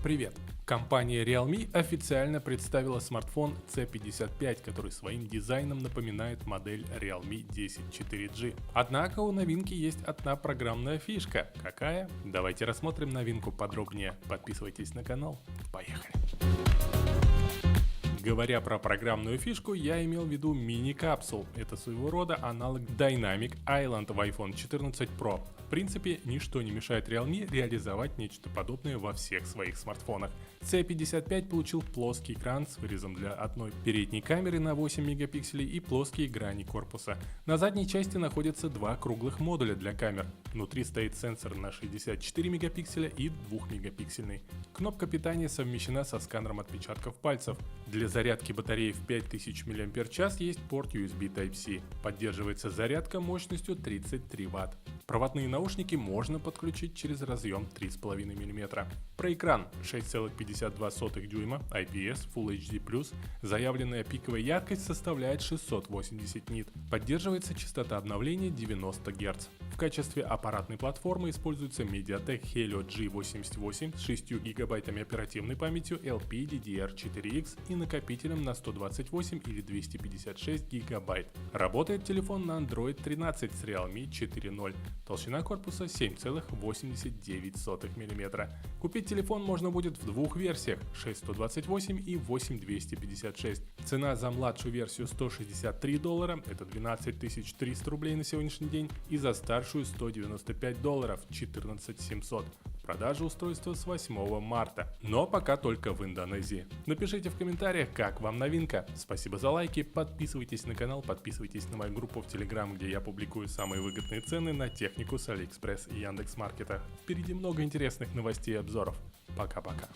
Привет! Компания Realme официально представила смартфон C55, который своим дизайном напоминает модель Realme 10 4G. Однако у новинки есть одна программная фишка. Какая? Давайте рассмотрим новинку подробнее. Подписывайтесь на канал. Поехали! Говоря про программную фишку, я имел в виду мини-капсул. Это своего рода аналог Dynamic Island в iPhone 14 Pro. В принципе, ничто не мешает Realme реализовать нечто подобное во всех своих смартфонах. C55 получил плоский экран с вырезом для одной передней камеры на 8 мегапикселей и плоские грани корпуса. На задней части находятся два круглых модуля для камер. Внутри стоит сенсор на 64 мегапикселя и 2 мегапиксельный. Кнопка питания совмещена со сканером отпечатков пальцев. Для зарядки батареи в 5000 мАч есть порт USB Type-C. Поддерживается зарядка мощностью 33 Вт. Проводные наушники можно подключить через разъем 3,5 мм. Про экран 6,52 дюйма, IPS, Full HD+, заявленная пиковая яркость составляет 680 нит. Поддерживается частота обновления 90 Гц. В качестве аппаратной платформы используется MediaTek Helio G88 с 6 гигабайтами оперативной памятью LPDDR4X и накопителем на 128 или 256 гигабайт. Работает телефон на Android 13 с Realme 4.0. Толщина корпуса 7,89 мм. Купить телефон можно будет в двух версиях 628 и 8256. Цена за младшую версию $163, это 12 300 рублей на сегодняшний день, и за старшую $195, 14 700. Продажа устройства с 8 марта, но пока только в Индонезии. Напишите в комментариях, как вам новинка. Спасибо за лайки, подписывайтесь на канал, подписывайтесь на мою группу в Telegram, где я публикую самые выгодные цены на технику с AliExpress и Яндекс.Маркета. Впереди много интересных новостей и обзоров. Пока-пока.